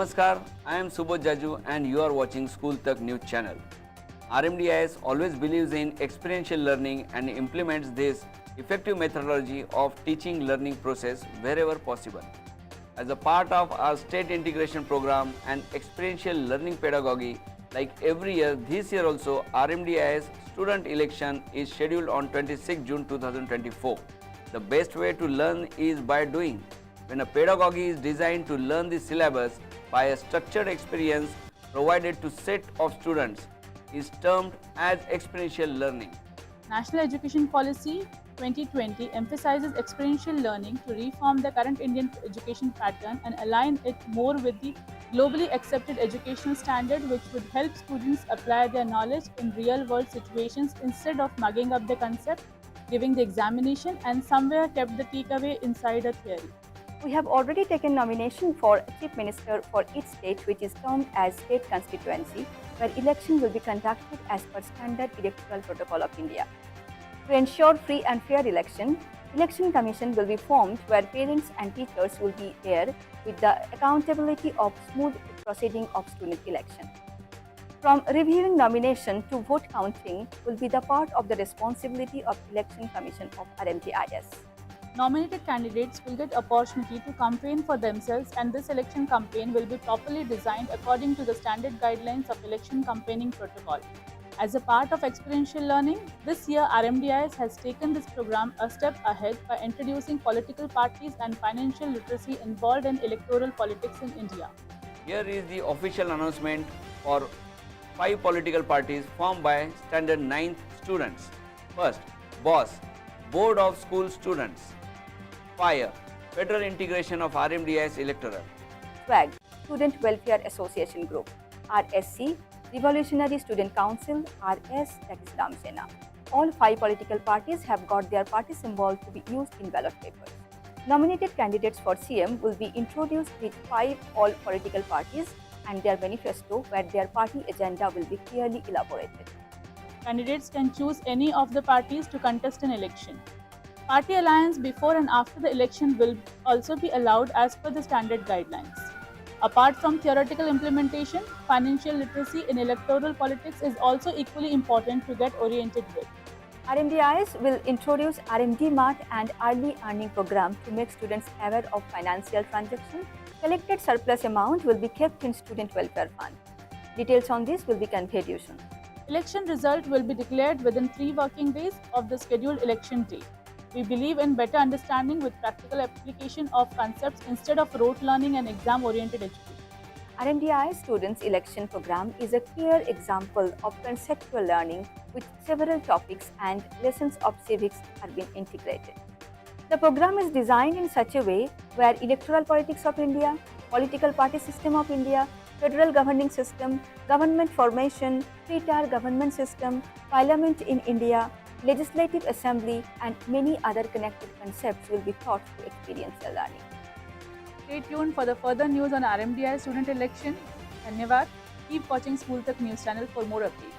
Namaskar, I am Subodh Jaju and you are watching School Tak News channel. RMDIS always believes in experiential learning and implements this effective methodology of teaching learning process wherever possible. As a part of our state integration program and experiential learning pedagogy, like every year, this year also RMDIS student election is scheduled on 26 June 2024. The best way to learn is by doing. When a pedagogy is designed to learn the syllabus by a structured experience provided to set of students is termed as experiential learning. National Education Policy 2020 emphasizes experiential learning to reform the current Indian education pattern and align it more with the globally accepted educational standard, which would help students apply their knowledge in real world situations instead of mugging up the concept, giving the examination, and somewhere kept the takeaway inside a theory. We have already taken nomination for Chief Minister for each state, which is termed as State Constituency, where election will be conducted as per Standard Electoral Protocol of India. To ensure free and fair election commission will be formed where parents and teachers will be there with the accountability of smooth proceeding of student election. From reviewing nomination to vote counting will be the part of the responsibility of Election Commission of RMDIS. Nominated candidates will get opportunity to campaign for themselves, and this election campaign will be properly designed according to the standard guidelines of election campaigning protocol. As a part of experiential learning, this year RMDIS has taken this program a step ahead by introducing political parties and financial literacy involved in electoral politics in India. Here is the official announcement for 5 political parties formed by Standard 9th students. First, BOSS, Board of School Students. FIRE, Federal Integration of RMDIS Electoral. SWAG, Student Welfare Association Group. RSC, Revolutionary Student Council, RS, that is Ram Sena. All 5 political parties have got their party symbol to be used in ballot papers. Nominated candidates for CM will be introduced with 5 all political parties and their manifesto, where their party agenda will be clearly elaborated. Candidates can choose any of the parties to contest an election. Party alliance before and after the election will also be allowed as per the standard guidelines. Apart from theoretical implementation, financial literacy in electoral politics is also equally important to get oriented with. RMDIS will introduce RMD Mart and early earning program to make students aware of financial transactions. Collected surplus amount will be kept in Student Welfare Fund. Details on this will be conveyed soon. Election result will be declared within 3 working days of the scheduled election date. We believe in better understanding with practical application of concepts instead of rote learning and exam-oriented education. RMDIS Students Election Program is a clear example of conceptual learning with several topics and lessons of civics are being integrated. The program is designed in such a way where electoral politics of India, political party system of India, federal governing system, government formation, three-tier government system, parliament in India, legislative assembly, and many other connected concepts will be taught through experiential learning. Stay tuned for the further news on RMDI student election. Dhanyavad. Keep watching School Tak News channel for more updates.